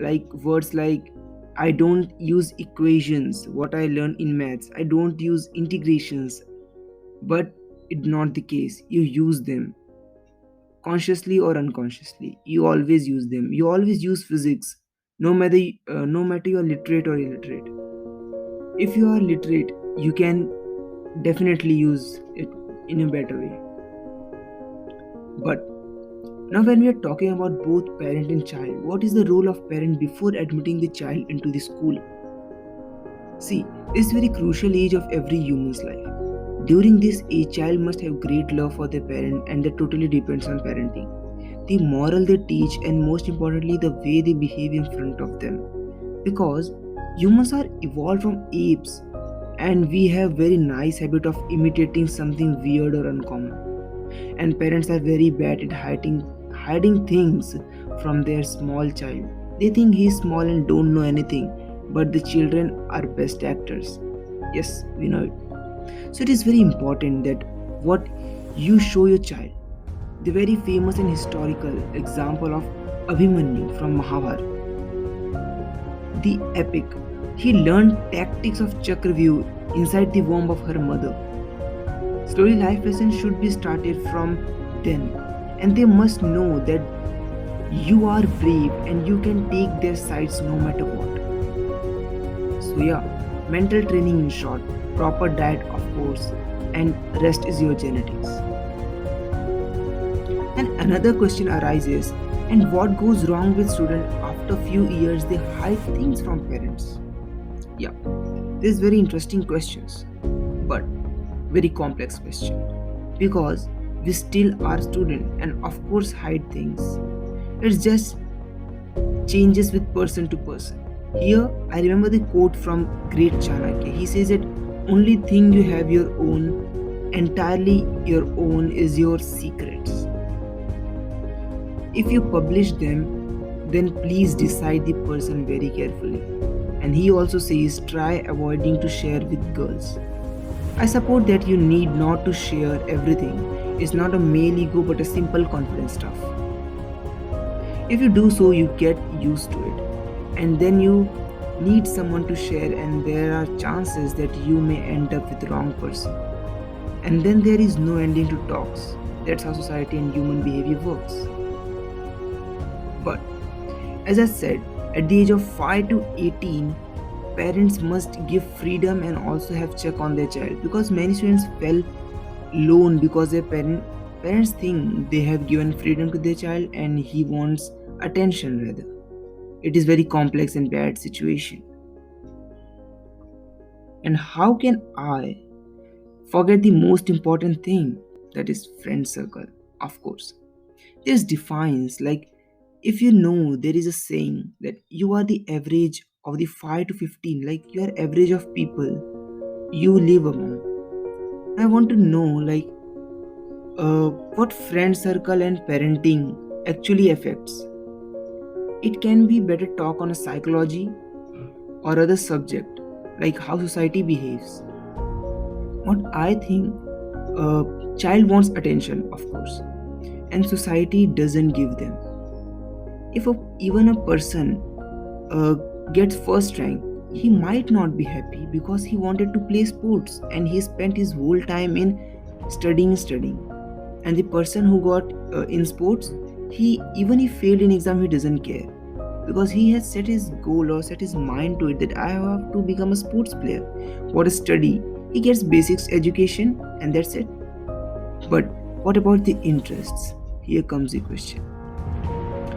like words like I don't use equations, what I learned in maths. I don't use integrations, but it's not the case. You use them consciously or unconsciously. You always use them. You always use physics, no matter you're literate or illiterate. If you are literate, you can definitely use it in a better way. But now, when we are talking about both parent and child, what is the role of parent before admitting the child into the school? See, this is very crucial age of every human's life. During this age, child must have great love for their parent, and that totally depends on parenting. The moral they teach, and most importantly, the way they behave in front of them. Because humans are evolved from apes, and we have very nice habit of imitating something weird or uncommon. And parents are very bad at hiding things from their small child. They think he's small and don't know anything, but the children are best actors. Yes, we know it. So it is very important that what you show your child. The very famous and historical example of Abhimanyu from Mahabharata, the epic. He learned tactics of Chakravyuh inside the womb of her mother. Slowly, life lessons should be started from then, and they must know that you are brave and you can take their sides no matter what. So, yeah, mental training in short, proper diet, of course, and rest is your genetics. And another question arises, and what goes wrong with students after few years they hide things from parents? Yeah, this is very interesting questions, but very complex question because we still are student and of course hide things. It just changes with person to person. Here I remember the quote from great Chanakya. He says that only thing you have your own, entirely your own, is your secrets. If you publish them, then please decide the person very carefully. And he also says try avoiding to share with girls. I support that you need not to share everything. It's not a male ego but a simple confidence stuff. If you do so, you get used to it. And then you need someone to share, and there are chances that you may end up with the wrong person. And then there is no ending to talks. That's how society and human behavior works. But as I said, at the age of 5 to 18, parents must give freedom and also have check on their child because many students fell alone because their parents think they have given freedom to their child and he wants attention rather. It is very complex and bad situation. And how can I forget the most important thing, that is friend circle? Of course. This defines, like, if you know, there is a saying that you are the average of the 5 to 15, like you are average of people you live among. I want to know, like, what friend circle and parenting actually affects. It can be better talk on a psychology or other subject, like how society behaves. What I think, child wants attention, of course, and society doesn't give them. If even a person uh, gets first rank, he might not be happy because he wanted to play sports and he spent his whole time in studying. And the person who got in sports, he even he failed in exam, he doesn't care because he has set his goal or set his mind to it that I have to become a sports player. What a study! He gets basics education and that's it. But what about the interests? Here comes the question.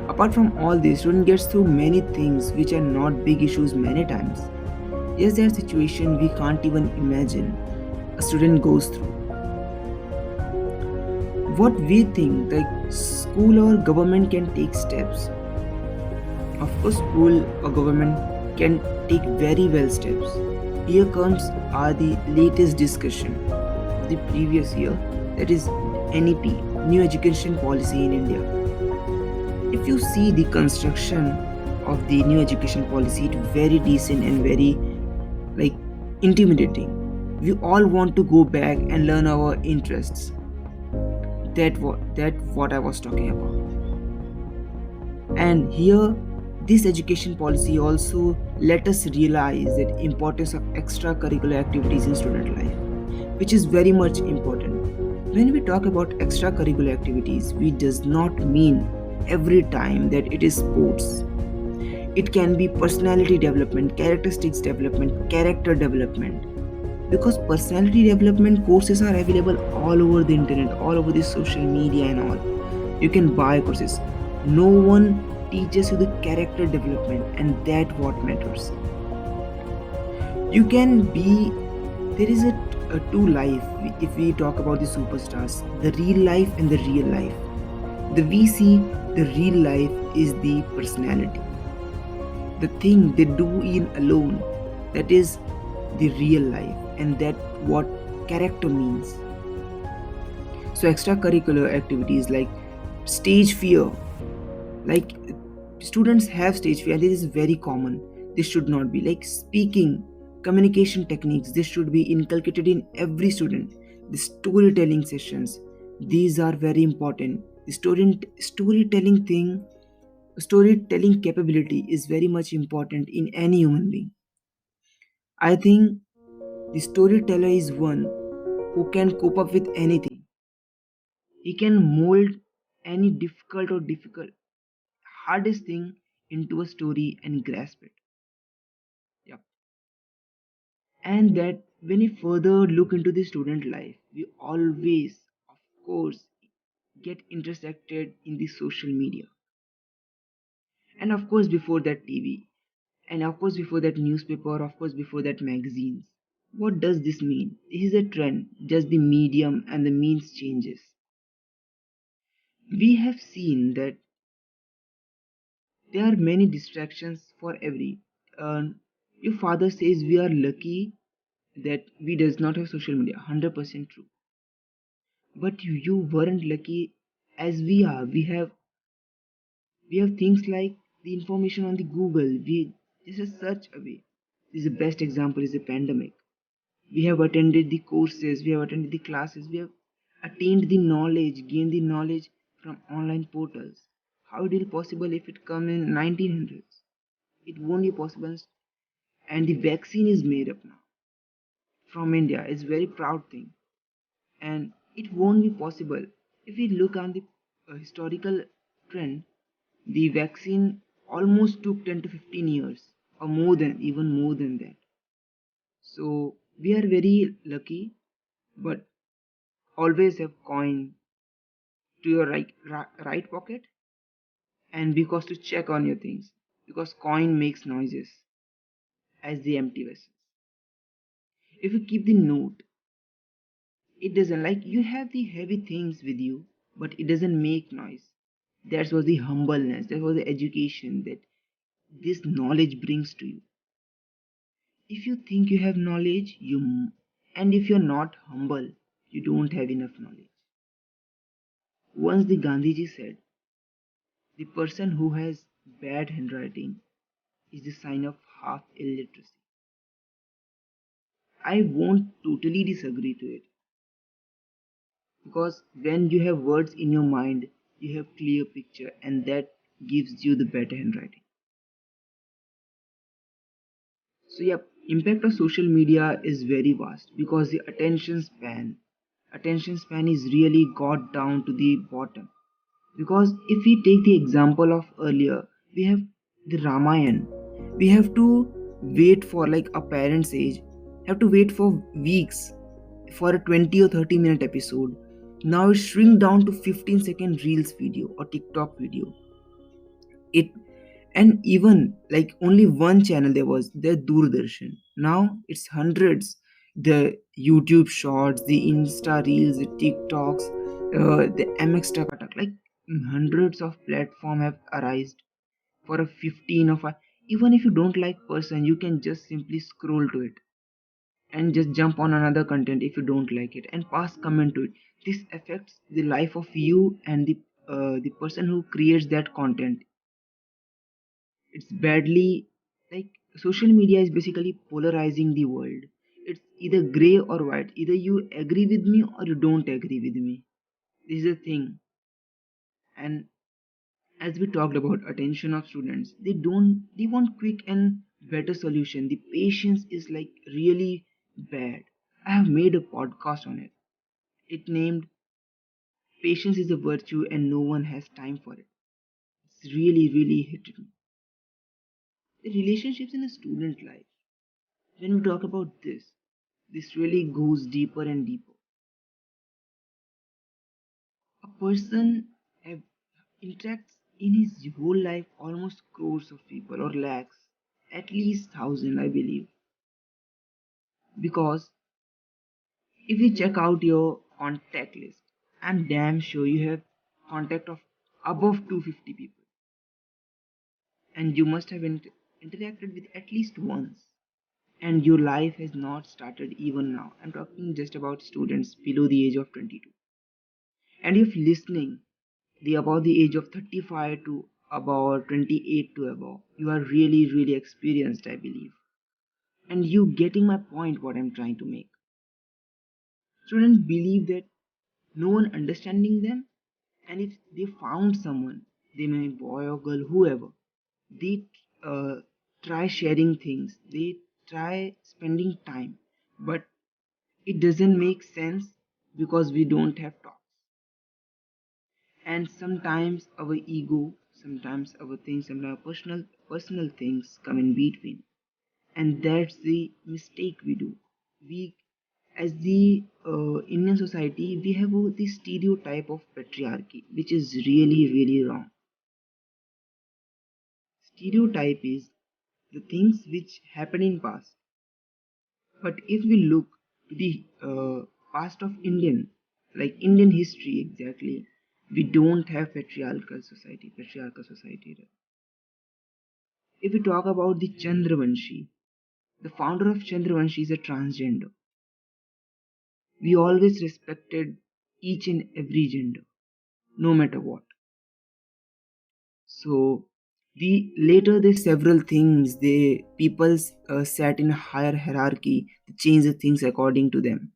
Apart from all this, student gets through many things which are not big issues many times. Yes, there are situations we can't even imagine a student goes through. What we think, like school or government can take steps. Of course, school or government can take very well steps. Here comes are the latest discussion of the previous year, that is NEP, New Education Policy in India. If you see the construction of the new education policy, it's very decent and very like intimidating. We all want to go back and learn our interests. That what I was talking about. And here This education policy also let us realize the importance of extracurricular activities in student life, which is very much important. When we talk about extracurricular activities, we does not mean every time that it is sports. It can be personality development, characteristics development, character development. Because personality development courses are available all over the internet, all over the social media and all. You can buy courses. No one teaches you the character development, and that what matters. You can be there is a two life. If we talk about the superstars, the real life and the real life, the we see the real life is the personality, the thing they do in alone, that is the real life, and that what character means. So extracurricular activities like stage fear, like students have stage fear, and this is very common. This should not be. Like speaking, communication techniques, this should be inculcated in every student. The storytelling sessions, these are very important. The storytelling capability is very much important in any human being. I think the storyteller is one who can cope up with anything. He can mold any difficult hardest thing into a story and grasp it. Yep. And that when we further look into the student life, we always, of course, get intersected in the social media. And of course, before that, TV. And of course, before that, newspaper. Of course, before that, magazines. What does this mean? This is a trend, just the medium and the means changes. We have seen that there are many distractions for every. Uh, your father says we are lucky that we does not have social media. 100% true. But you weren't lucky as we are. We have things like the information on the Google. We This is such a way. This is the best example is the pandemic. We have attended the courses, we have attended the classes, we have attained the knowledge, gained the knowledge from online portals. How it will possible if it come in 1900s? It won't be possible. And the vaccine is made up now from India. It's a very proud thing. And it won't be possible if we look on the historical trend. The vaccine almost took 10 to 15 years, or more than, even more than that. So we are very lucky, but always have coin to your right pocket, and because to check on your things, because coin makes noises as the empty vessels. If you keep the note, it doesn't, like you have the heavy things with you, but it doesn't make noise. That was the humbleness, that was the education that this knowledge brings to you. If you think you have knowledge, and if you're not humble, you don't have enough knowledge. Once the Gandhiji said, the person who has bad handwriting is the sign of half illiteracy. I won't totally disagree to it, because when you have words in your mind, you have clear picture, and that gives you the better handwriting. So yeah, impact of social media is very vast because the attention span is really got down to the bottom. Because if we take the example of earlier, we have the Ramayan. We have to wait for, like a parent's age, have to wait for weeks for a 20 or 30-minute episode. Now it's shrink down to 15-second reels video or TikTok video. It And even like only one channel there was, the Doordarshan. Now it's hundreds. The YouTube shorts, the Insta reels, the TikToks, the MX Takatak, like hundreds of platform have arisen for a 15 of a. Even if you don't like person, you can just simply scroll to it and just jump on another content if you don't like it and pass comment to it. This affects the life of you and the person who creates that content. It's badly, like social media is basically polarizing the world. It's either gray or white. Either you agree with me or you don't agree with me. This is the thing. And As we talked about attention of students, they want quick and better solution. The patience is like really bad. I have made a podcast on it. It named patience is a virtue and no one has time for it. It's really hit me. The relationships in a student life, when we talk about this really goes deeper and deeper. A person have, interacts in his whole life almost crores of people or lakhs, at least thousand, I believe. Because if you check out your contact list, I'm damn sure you have contact of above 250 people, and you must have interacted with at least once. And your life has not started even now. I'm talking just about students below the age of 22. And if listening, the about the age of 35 to about 28 to above, you are really experienced, I believe. And you getting my point, what I'm trying to make. Students believe that no one understanding them, and if they found someone, they may be boy or girl, whoever, they try sharing things, they try spending time, but it doesn't make sense because we don't have talks. And sometimes our ego, sometimes our things, sometimes personal things come in between, and that's the mistake we do. We, as the Indian society, we have this stereotype of patriarchy, which is really wrong. Stereotype is the things which happened in past. But if we look to the past of Indian history exactly, we don't have patriarchal society. If we talk about the Chandravanshi, the founder of Chandravanshi is a transgender. We always respected each and every gender, no matter what. So the later they several things they people sat in a higher hierarchy to change the things according to them.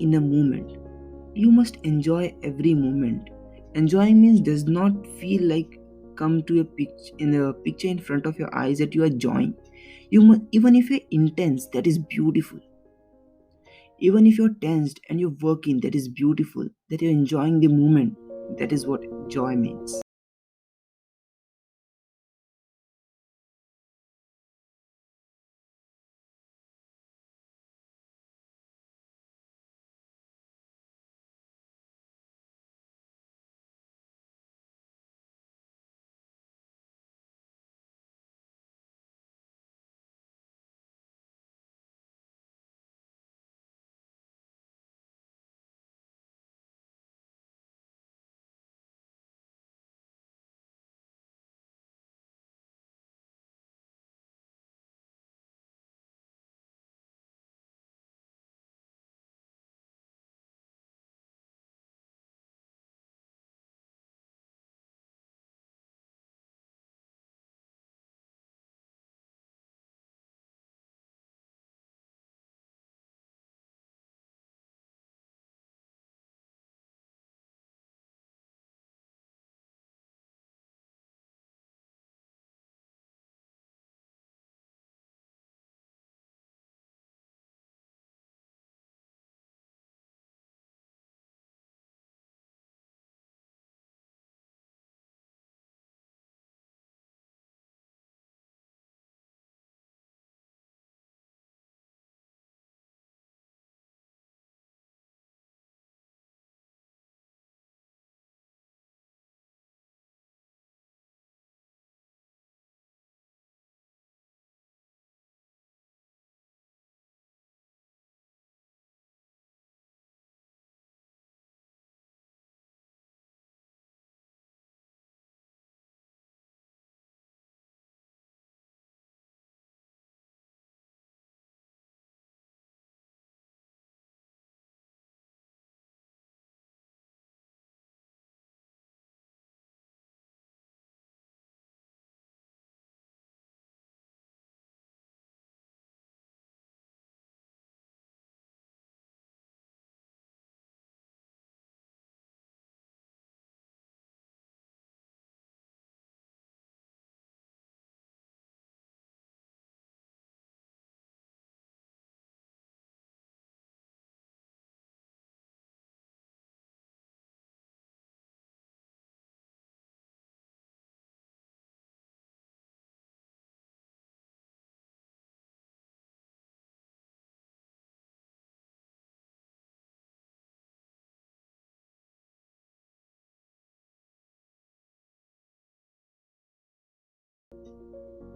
in a moment. You must enjoy every moment. Enjoying means does not feel like come to a picture in front of your eyes that you are enjoying. Even if you're intense, that is beautiful. Even if you're tensed and you're working, that is beautiful. That you're enjoying the moment. That is what joy means.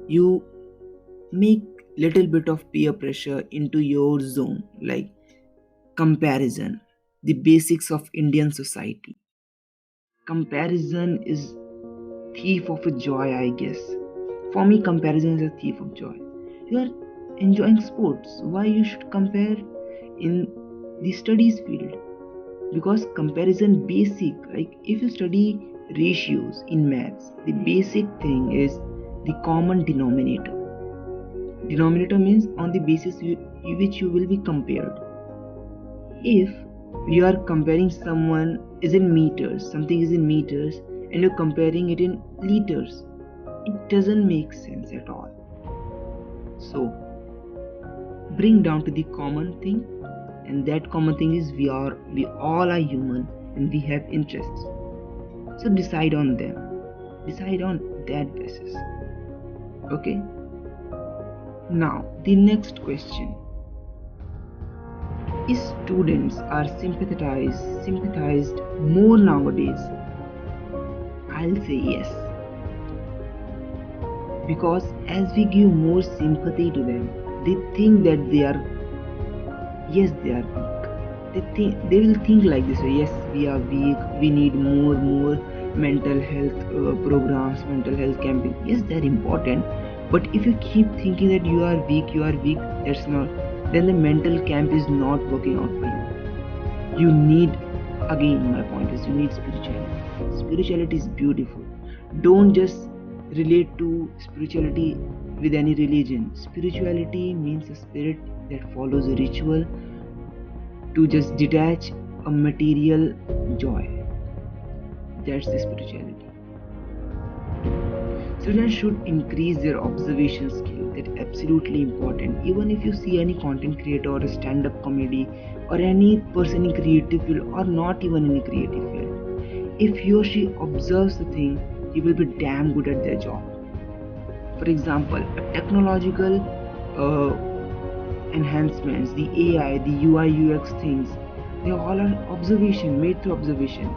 You make little bit of peer pressure into your zone, like comparison, the basics of Indian society. Comparison is thief of a joy, I guess. For me, comparison is a thief of joy. You are enjoying sports. Why you should compare in the studies field? Because comparison basic, like if you study ratios in maths, the basic thing is the common denominator. Denominator means on the basis which you will be compared. If you are comparing someone is in meters, something is in meters, and you're comparing it in liters, it doesn't make sense at all. So bring down to the common thing, and that common thing is we all are human and we have interests. So decide on them. Decide on that basis. Okay? Now the next question. Is students are sympathized more nowadays? I'll say yes. Because as we give more sympathy to them, they think that they are weak. They will think like this. Yes, we are weak. We need more mental health programs, mental health campaign. Yes, they're important. But if you keep thinking that you are weak, that's not. Then the mental camp is not working out for you. You need, again, my point is you need spirituality. Spirituality is beautiful. Don't just relate to spirituality with any religion. Spirituality means a spirit that follows a ritual to just detach a material joy. That's the spirituality. Students should increase their observation skill. That's absolutely important. Even if you see any content creator or a stand-up comedy or any person in creative field or not even in a creative field, if he or she observes the thing, he will be damn good at their job. For example, a technological enhancements, the AI, the UI UX things, they all are observation, made through observation.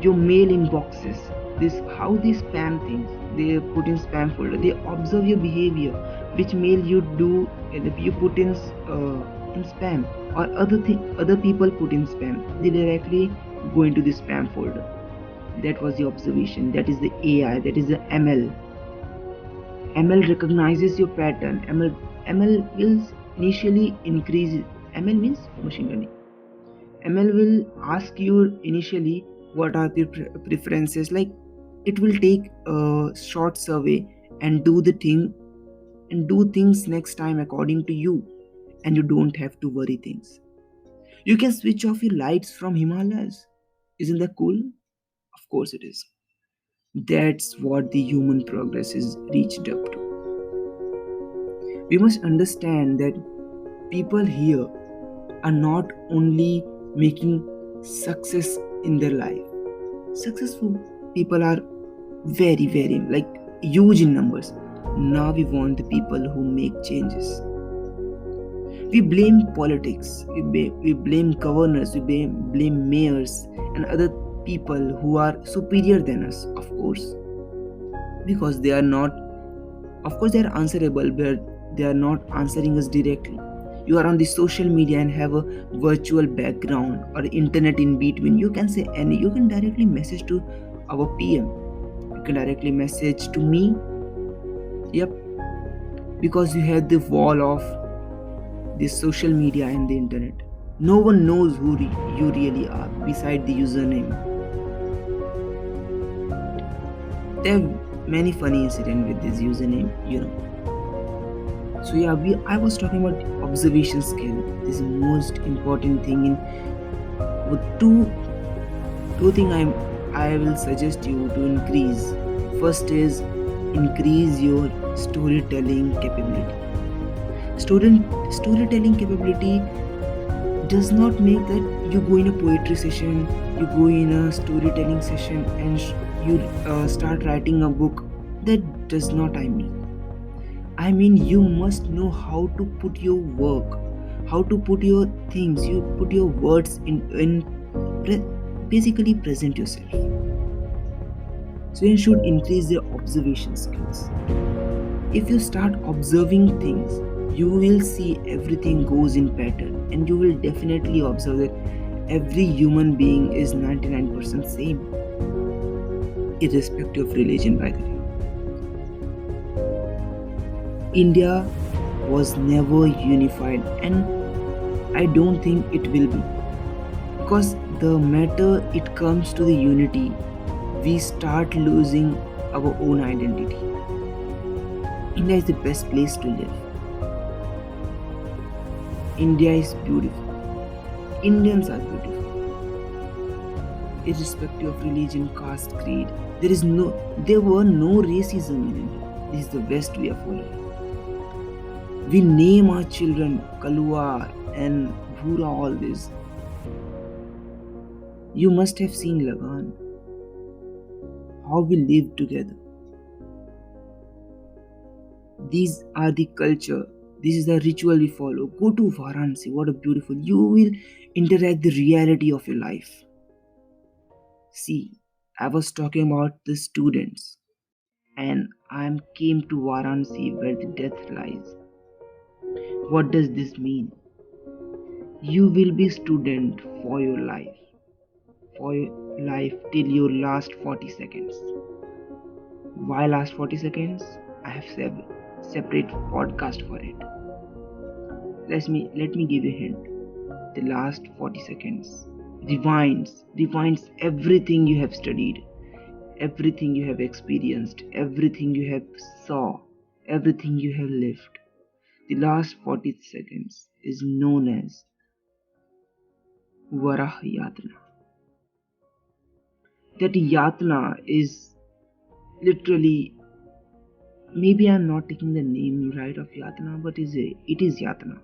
Your mail inboxes, this how they spam things, they put in spam folder. They observe your behavior, which mail you do, you put in spam, or other people put in spam. They directly go into the spam folder. That was the observation. That is the AI. That is the ML. ML recognizes your pattern. ML will initially increase. ML means machine learning. ML will ask you initially what are your preferences. Like it will take a short survey and do things next time according to you, and you don't have to worry things. You can switch off your lights from Himalayas. Isn't that cool? Of course it is. That's what the human progress is reached up to. We must understand that people here are not only making success in their life. Successful people are very, like huge in numbers. Now we want the people who make changes. We blame politics, we blame governors, we blame mayors and other people who are superior than us, of course, because they are not, of course, they are answerable, but they are not answering us directly. You are on the social media and have a virtual background or internet in between. You can say any, you can directly message to our PM. You can directly message to me. Yep, because you have the wall of the social media and the internet. No one knows who you really are beside the username. There are many funny incidents with this username. So yeah, I was talking about observation skill. This is the most important thing in with two thing I will suggest you to increase. First is increase your storytelling capability. Storytelling capability does not make that you go in a poetry session, you go in a storytelling session, and you start writing a book. That does not I mean, you must know how to put your work, how to put your things, you put your words basically present yourself. So you should increase your observation skills. If you start observing things, you will see everything goes in pattern, and you will definitely observe that every human being is 99% same, irrespective of religion, by the way. India was never unified, and I don't think it will be. Because the matter it comes to the unity, we start losing our own identity. India is the best place to live. India is beautiful. Indians are beautiful. Irrespective of religion, caste, creed, there were no racism in India. This is the West we are following. We name our children Kalua and Bhura always. You must have seen Lagan. How we live together. These are the culture. This is the ritual we follow. Go to Varanasi. What a beautiful. You will interact the reality of your life. See, I was talking about the students, and I came to Varanasi where the death lies. What does this mean? You will be student for your life. For your life till your last 40 seconds. Why last 40 seconds? I have separate podcast for it. Let me give you a hint. The last 40 seconds defines everything you have studied, everything you have experienced, everything you have saw, everything you have lived. The last 40 seconds is known as Varah Yatna. That Yatna is literally, maybe I'm not taking the name right of Yatna, but it is Yatna.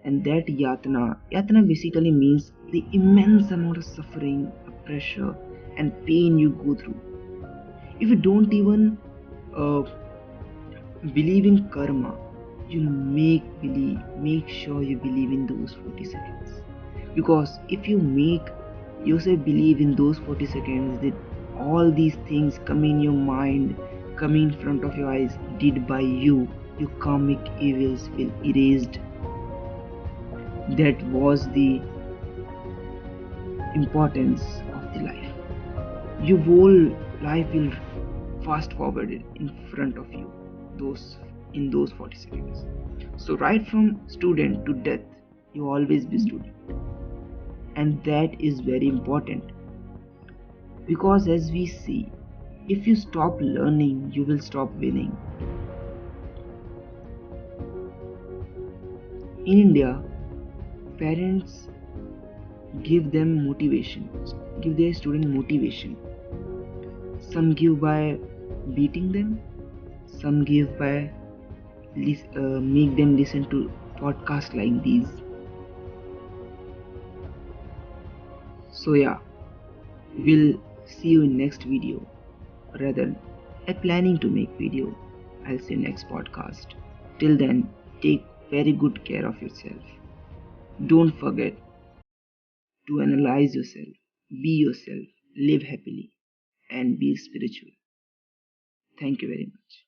And that Yatna basically means the immense amount of suffering, pressure, and pain you go through. If you don't even uh, believe in karma, you'll make sure you believe in those 40 seconds. Because if you make yourself believe in those 40 seconds that all these things come in your mind, come in front of your eyes, did by you, your karmic evils will erased. That was the importance of the life. Your whole life will fast forwarded in front of you, those in those 40 seconds. So right from student to death, you always be student, and that is very important. Because as we see, if you stop learning, you will stop winning. In India, parents give them motivation, give their student motivation. Some give by beating them, some give by make them listen to podcasts like these. So yeah, we'll see you in next video. Rather, I'm planning to make video. I'll see you next podcast. Till then, take very good care of yourself. Don't forget to analyze yourself, be yourself, live happily, and be spiritual. Thank you very much.